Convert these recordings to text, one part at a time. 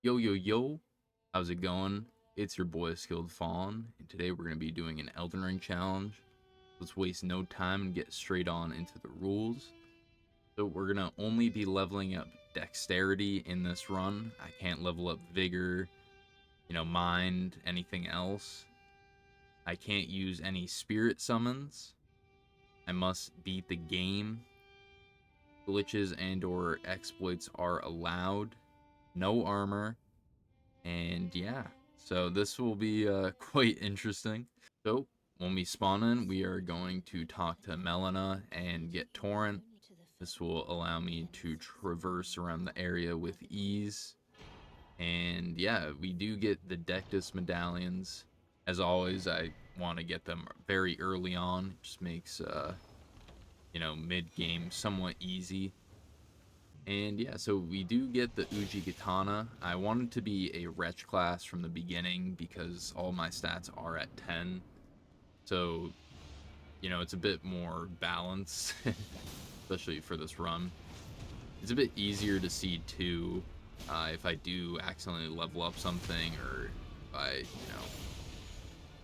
Yo, yo, yo, how's it going? It's your boy Skilled Fawn, and today we're going to be doing an Elden Ring challenge. Let's waste no time and get straight on into the rules. So we're going to only be leveling up Dexterity in this run. I can't level up Vigor, Mind, anything else. I can't use any Spirit Summons. I must beat the game. Glitches and or exploits are allowed. No armor. And yeah, so this will be quite interesting. So when we spawn in, we are going to talk to Melina and get Torrent. This will allow me to traverse around the area with ease. And yeah, we do get the Dectus medallions. As always, I want to get them very early on. It just makes mid-game somewhat easy. And yeah, so we do get the Uji Katana. I wanted to be a Wretch class from the beginning because all my stats are at 10. So, it's a bit more balanced, especially for this run. It's a bit easier to see too if I do accidentally level up something, or if I,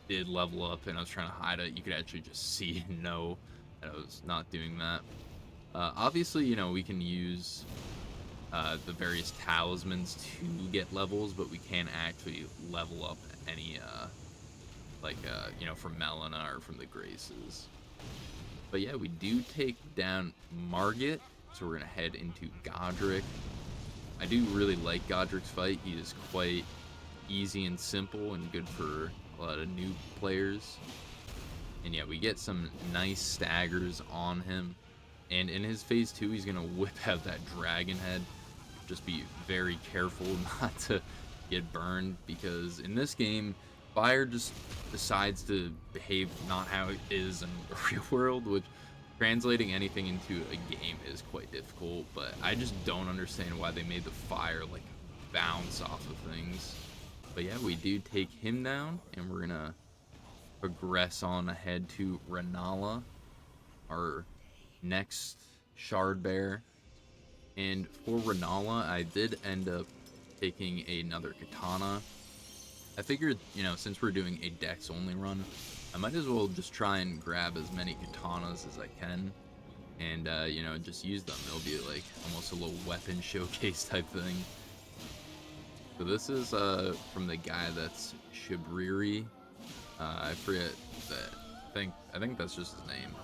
did level up and I was trying to hide it, you could actually just see and know that I was not doing that. Obviously, we can use the various talismans to get levels, but we can't actually level up any, from Melina or from the Graces. But yeah, we do take down Margit, so we're going to head into Godric. I do really like Godric's fight. He is quite easy and simple and good for a lot of new players. And yeah, we get some nice staggers on him. And in his phase 2, he's going to whip out that dragon head. Just be very careful not to get burned, because in this game, fire just decides to behave not how it is in the real world, which translating anything into a game is quite difficult. But I just don't understand why they made the fire like bounce off of things. But yeah, we do take him down, and we're gonna progress on ahead to Renala, our next shard bear. And for Renala, I did end up taking another katana. I figured, since we're doing a dex only run, I might as well just try and grab as many katanas as I can, and just use them. It'll be like almost a little weapon showcase type thing. So this is from the guy that's Shibriri. I forget that. I think that's just his name.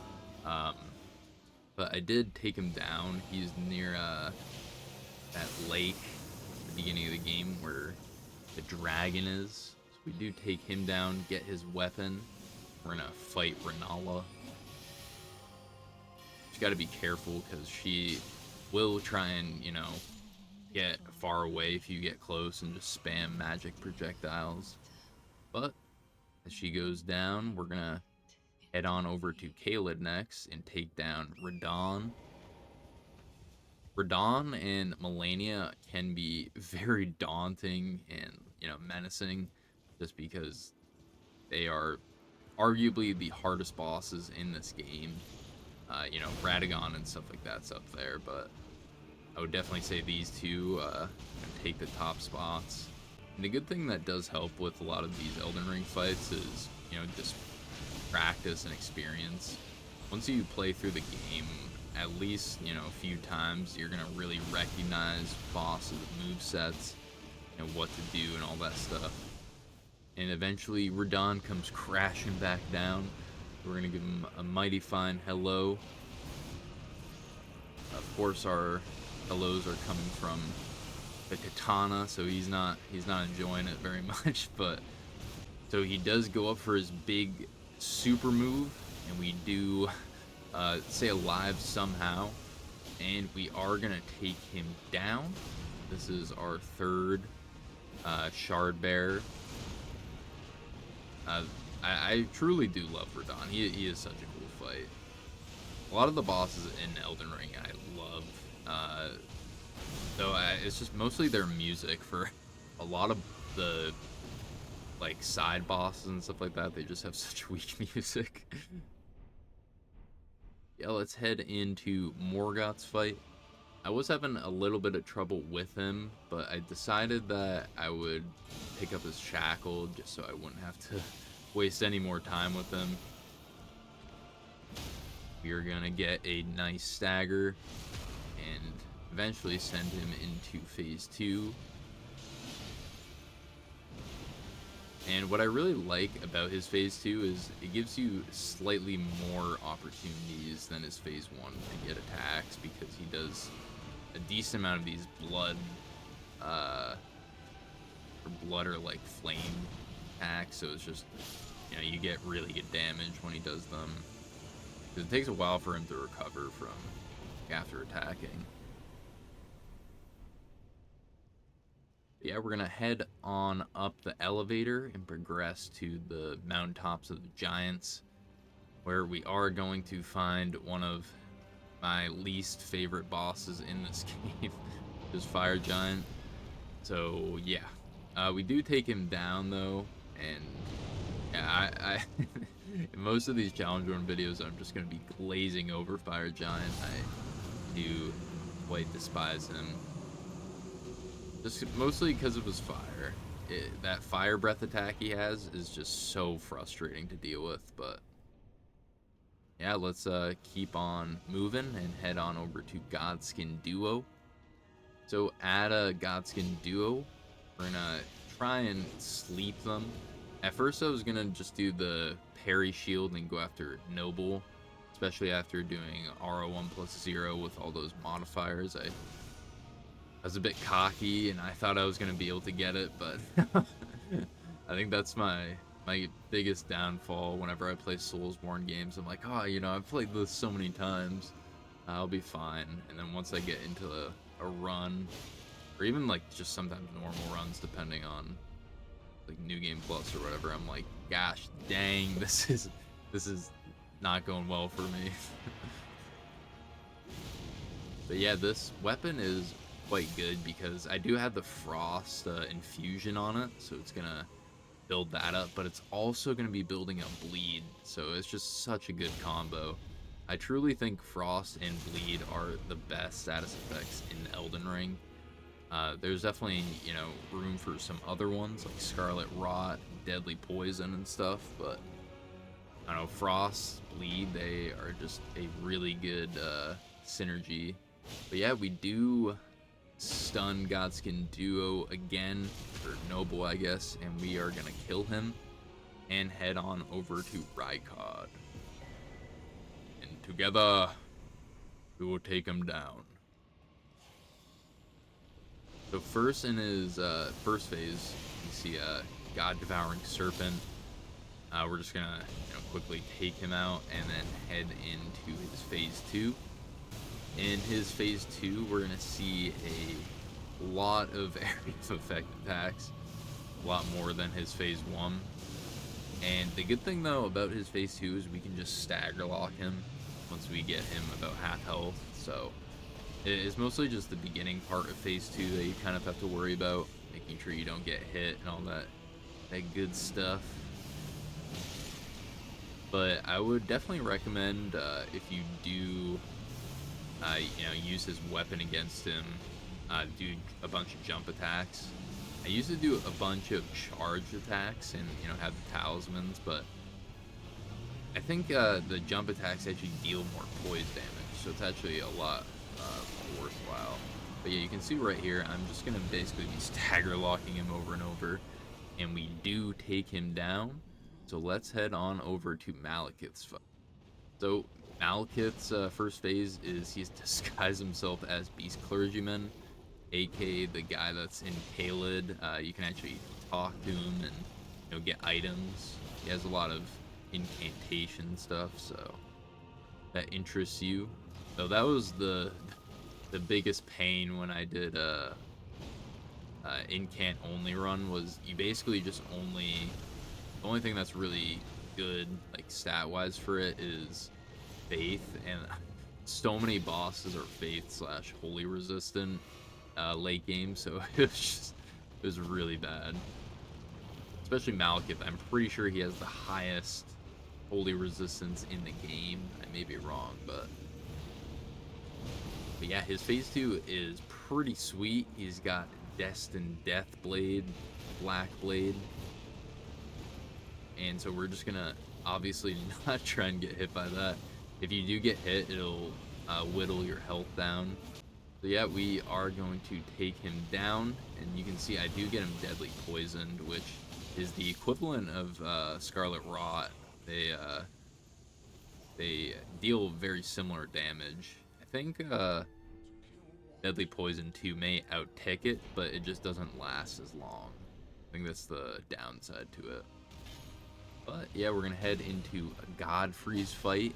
But I did take him down. He's near that lake at the beginning of the game where the dragon is. So we do take him down, get his weapon. We're gonna fight Renala. You gotta be careful because she will try and, get far away if you get close and just spam magic projectiles. But as she goes down, we're gonna head on over to Caelid next and take down Radahn. Radahn and Melania can be very daunting and, menacing, just because they are arguably the hardest bosses in this game. Radagon and stuff like that's up there, but I would definitely say these two take the top spots. And the good thing that does help with a lot of these Elden Ring fights is, just practice and experience. Once you play through the game at least, a few times, you're gonna really recognize bosses' movesets and what to do and all that stuff. And eventually Radahn comes crashing back down. We're gonna give him a mighty fine hello. Of course our hellos are coming from the katana, so he's not enjoying it very much, but so he does go up for his big super move, and we do stay alive somehow, and we are gonna take him down. This is our third shard bear. I truly do love Radahn. He is such a cool fight. A lot of the bosses in Elden Ring I love, though it's just mostly their music. For a lot of the side bosses and stuff like that, they just have such weak music. Yeah, let's head into Morgoth's fight. I was having a little bit of trouble with him, but I decided that I would pick up his shackle just so I wouldn't have to waste any more time with him. We're gonna get a nice stagger and eventually send him into phase 2. And what I really like about his phase 2 is it gives you slightly more opportunities than his phase 1 to get attacks, because he does a decent amount of these blood or like flame attacks, so it's just, you know, you get really good damage when he does them. Because it takes a while for him to recover from after attacking. Yeah, we're gonna head on up the elevator and progress to the mountaintops of the giants, where we are going to find one of my least favorite bosses in this game, just Fire Giant. So yeah, we do take him down though, and yeah, I in most of these challenge run videos, I'm just gonna be glazing over Fire Giant. I do quite despise him, just mostly because of his fire. That fire breath attack he has is just so frustrating to deal with, but yeah, let's keep on moving and head on over to Godskin Duo. So at a Godskin Duo, we're gonna try and sleep them. At first I was gonna just do the parry shield and go after Noble, especially after doing RO1+0 with all those modifiers. I was a bit cocky and I thought I was gonna be able to get it, but I think that's my biggest downfall whenever I play Soulsborne games. I'm like, oh, you know, I've played this so many times, I'll be fine. And then once I get into a run, or even like just sometimes normal runs, depending on like New Game Plus or whatever, I'm like, gosh dang, this is not going well for me. But yeah, this weapon is quite good because I do have the frost infusion on it, so it's gonna build that up, but it's also going to be building up bleed, so it's just such a good combo. I truly think frost and bleed are the best status effects in Elden Ring. There's definitely, you know, room for some other ones like Scarlet Rot, Deadly Poison and stuff, but I don't know, frost, bleed, they are just a really good synergy. But yeah, we do stun Godskin Duo again, or Noble I guess, and we are gonna kill him and head on over to Rykod, and together we will take him down. So first in his first phase, you see a God-devouring serpent. We're just gonna, you know, quickly take him out and then head into his phase 2. In his phase 2, we're gonna see a lot of area of effect attacks, a lot more than his phase 1. And the good thing though about his phase 2 is we can just stagger lock him once we get him about half health. So it is mostly just the beginning part of phase 2 that you kind of have to worry about, making sure you don't get hit and all that good stuff. But I would definitely recommend if you do you know, use his weapon against him, do a bunch of jump attacks. I used to do a bunch of charge attacks and, you know, have the talismans, but I think the jump attacks actually deal more poise damage, so it's actually a lot worthwhile. But yeah, you can see right here, I'm just gonna basically be stagger locking him over and over, and we do take him down. So let's head on over to Malekith's fight. So Malekith's first phase is he's disguised himself as Beast Clergyman, aka the guy that's in Caelid. You can actually talk to him and, you know, get items. He has a lot of incantation stuff, so that interests you. So that was the biggest pain when I did incant only run, was you basically just the only thing that's really good, like stat wise, for it is faith, and so many bosses are faith / holy resistant late game, so it was really bad. Especially Malekith, I'm pretty sure he has the highest holy resistance in the game. I may be wrong, but But yeah, his phase 2 is pretty sweet. He's got Destined Death Blade, Black Blade. And so we're just gonna obviously not try and get hit by that. If you do get hit, it'll whittle your health down. So yeah, we are going to take him down, and you can see I do get him deadly poisoned, which is the equivalent of Scarlet Rot. They deal very similar damage. I think deadly poison 2 may out-tick it, but it just doesn't last as long. I think that's the downside to it. But yeah, we're gonna head into a Godfrey's fight.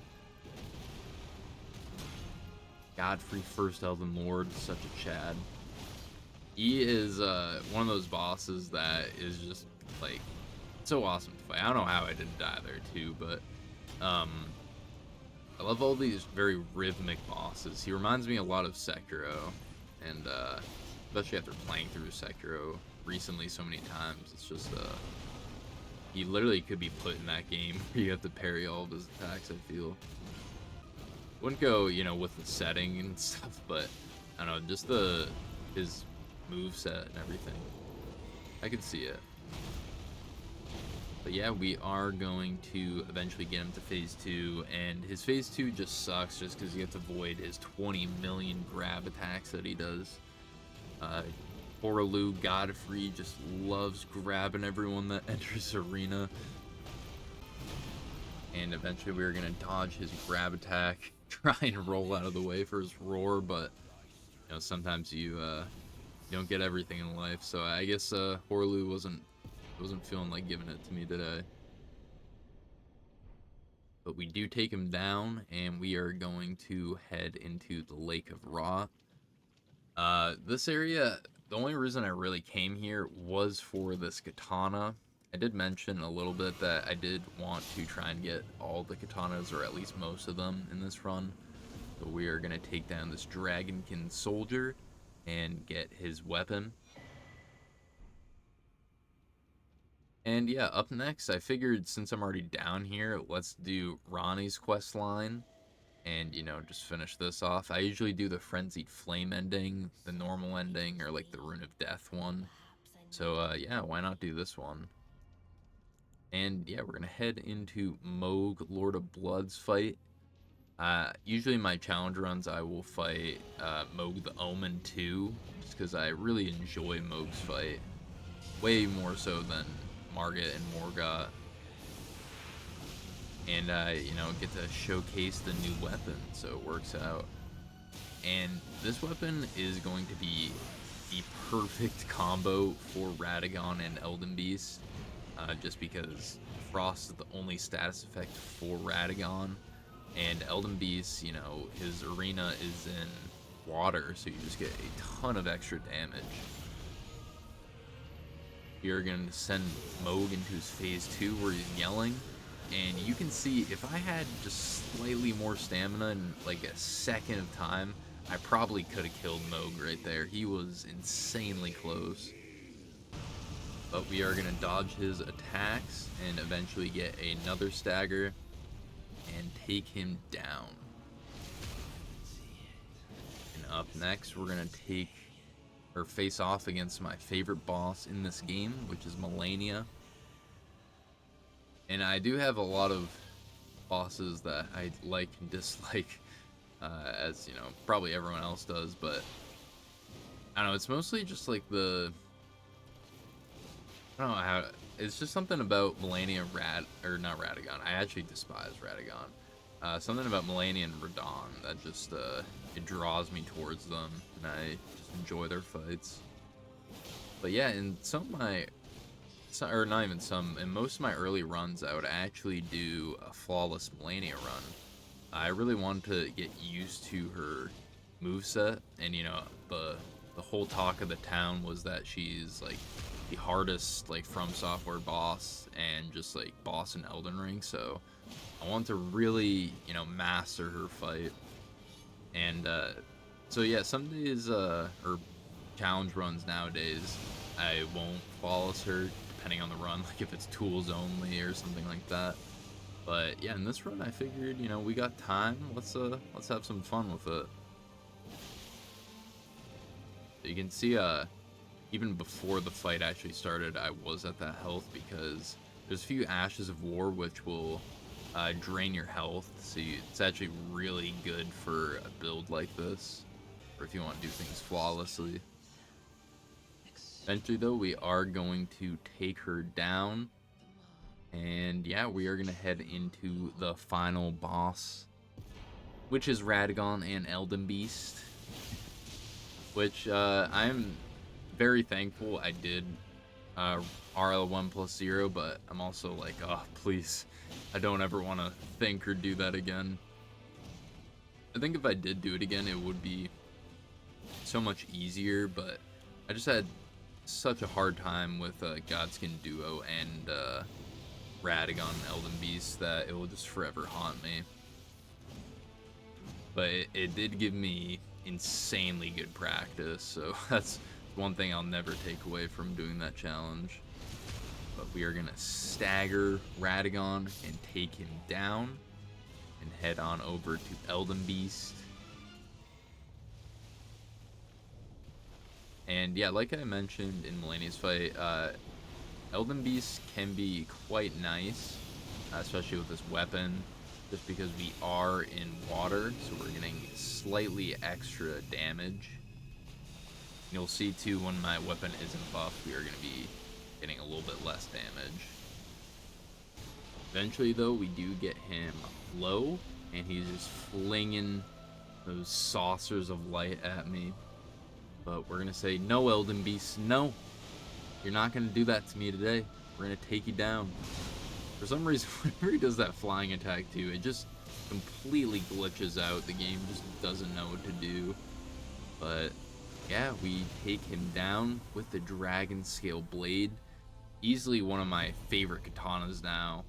Godfrey, first Elden Lord, such a Chad. He is one of those bosses that is just like so awesome to fight. I don't know how I didn't die there too, but I love all these very rhythmic bosses. He reminds me a lot of Sekiro, and especially after playing through Sekiro recently so many times, it's just he literally could be put in that game where you have to parry all of his attacks. I feel wouldn't go, you know, with the setting and stuff, but I don't know, just his move set and everything. I could see it. But yeah, we are going to eventually get him to phase 2, and his phase 2 just sucks just because you have to avoid his 20 million grab attacks that he does. Horaloo Godfrey just loves grabbing everyone that enters arena. And eventually we're going to dodge his grab attack, try and roll out of the way for his roar, but you know, sometimes you don't get everything in life, so I guess Horaloo wasn't feeling like giving it to me today. But we do take him down, and we are going to head into the Lake of Rot. This area, the only reason I really came here was for this katana. I did mention a little bit that I did want to try and get all the katanas, or at least most of them, in this run. So we are going to take down this Dragonkin soldier and get his weapon. And yeah, up next, I figured since I'm already down here, let's do Ronnie's quest line and, you know, just finish this off. I usually do the Frenzied Flame ending, the normal ending, or like the Rune of Death one. So yeah, why not do this one? And yeah, we're gonna head into Moog, Lord of Blood's fight. Usually my challenge runs, I will fight Moog the Omen 2, just because I really enjoy Moog's fight. Way more so than Margit and Morgott. And you know, get to showcase the new weapon, so it works out. And this weapon is going to be the perfect combo for Radagon and Elden Beast, just because Frost is the only status effect for Radagon, and Elden Beast, you know, his arena is in water, so you just get a ton of extra damage. You're going to send Moog into his phase 2 where he's yelling, and you can see if I had just slightly more stamina in like a second of time, I probably could have killed Moog right there. He was insanely close. But we are going to dodge his attacks and eventually get another stagger and take him down. And up next, we're going to take or face off against my favorite boss in this game, which is Malenia. And I do have a lot of bosses that I like and dislike, as you know, probably everyone else does, but I don't know, it's mostly just like I don't know how, it's just something about Malenia not Radagon. I actually despise Radagon. Something about Malenia and Radon that just, it draws me towards them, and I just enjoy their fights. But yeah, in some of my, or not even some, in most of my early runs, I would actually do a flawless Malenia run. I really wanted to get used to her moveset, and you know, the whole talk of the town was that she's like the hardest like From Software boss and just like boss in Elden Ring, so I want to really, you know, master her fight. And so yeah, some days or challenge runs nowadays, I won't flawless her depending on the run, like if it's tools only or something like that. But yeah, in this run I figured, you know, we got time, let's have some fun with it. You can see, even before the fight actually started, I was at that health because there's a few Ashes of War which will drain your health. So it's actually really good for a build like this, or if you want to do things flawlessly. Eventually, though, we are going to take her down. And yeah, we are going to head into the final boss, which is Radagon and Elden Beast. Which I'm very thankful I did RL1+0, but I'm also like, oh, please, I don't ever want to think or do that again. I think if I did do it again, it would be so much easier, but I just had such a hard time with Godskin Duo and Radagon and Elden Beast that it will just forever haunt me. But it did give me insanely good practice, so that's one thing I'll never take away from doing that challenge. But we are going to stagger Radagon and take him down and head on over to Elden Beast. And yeah, like I mentioned in Melania's fight, Elden Beast can be quite nice, especially with this weapon, just because we are in water, so we're getting slightly extra damage. You'll see too, when my weapon isn't buffed, we are going to be getting a little bit less damage. Eventually, though, we do get him low, and he's just flinging those saucers of light at me. But we're going to say, no, Elden Beast, no. You're not going to do that to me today. We're going to take you down. For some reason, whenever he does that flying attack too, it just completely glitches out. The game just doesn't know what to do. But yeah, we take him down with the dragon scale blade. Easily one of my favorite katanas now.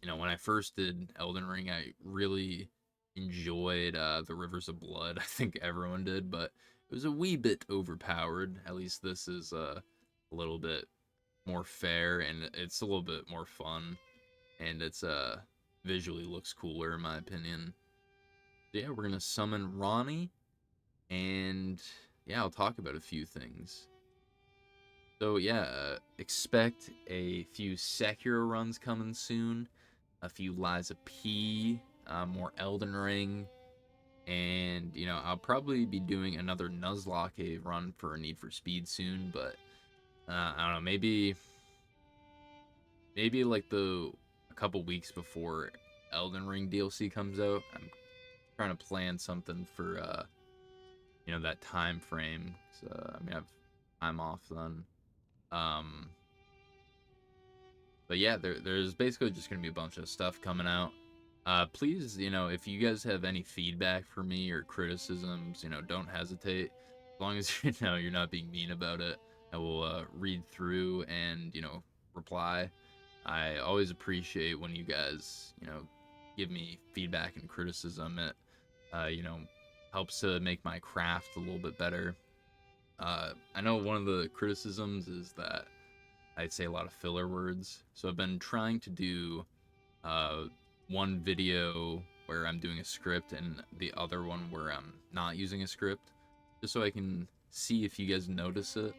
You know, when I first did Elden Ring, I really enjoyed the Rivers of Blood. I think everyone did, but it was a wee bit overpowered. At least this is a little bit more fair, and it's a little bit more fun, and it's visually looks cooler in my opinion. So yeah, we're gonna summon Ronnie, and yeah, I'll talk about a few things. So yeah, expect a few Sekiro runs coming soon, a few Lies of P, more Elden Ring, and you know, I'll probably be doing another Nuzlocke run for Need for Speed soon, but I don't know, maybe like a couple weeks before Elden Ring DLC comes out. I'm trying to plan something for you know, that time frame. So I'm gonna have time off then. Um, but yeah, there's basically just gonna be a bunch of stuff coming out. Please, you know, if you guys have any feedback for me or criticisms, you know, don't hesitate. As long as you know you're not being mean about it, I will read through and, you know, reply. I always appreciate when you guys, you know, give me feedback and criticism. It, you know, helps to make my craft a little bit better. I know one of the criticisms is that I'd say a lot of filler words, so I've been trying to do uh, one video where I'm doing a script and the other one where I'm not using a script, just so I can see if you guys notice it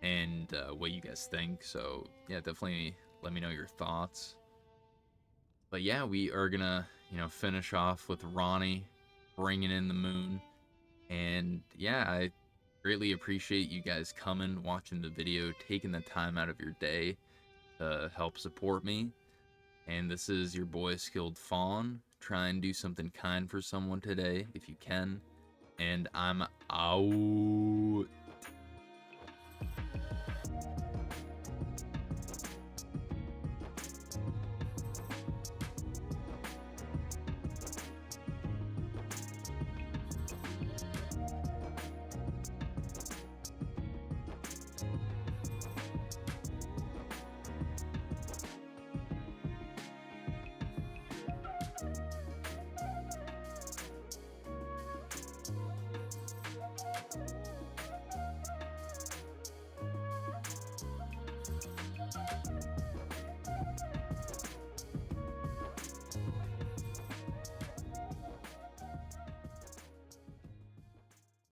and what you guys think. So yeah, definitely let me know your thoughts. But yeah, we are gonna, you know, finish off with Ronnie bringing in the moon. And yeah, I greatly appreciate you guys coming, watching the video, taking the time out of your day to help support me. And this is your boy Skilled Fawn. Try and do something kind for someone today if you can. And I'm out.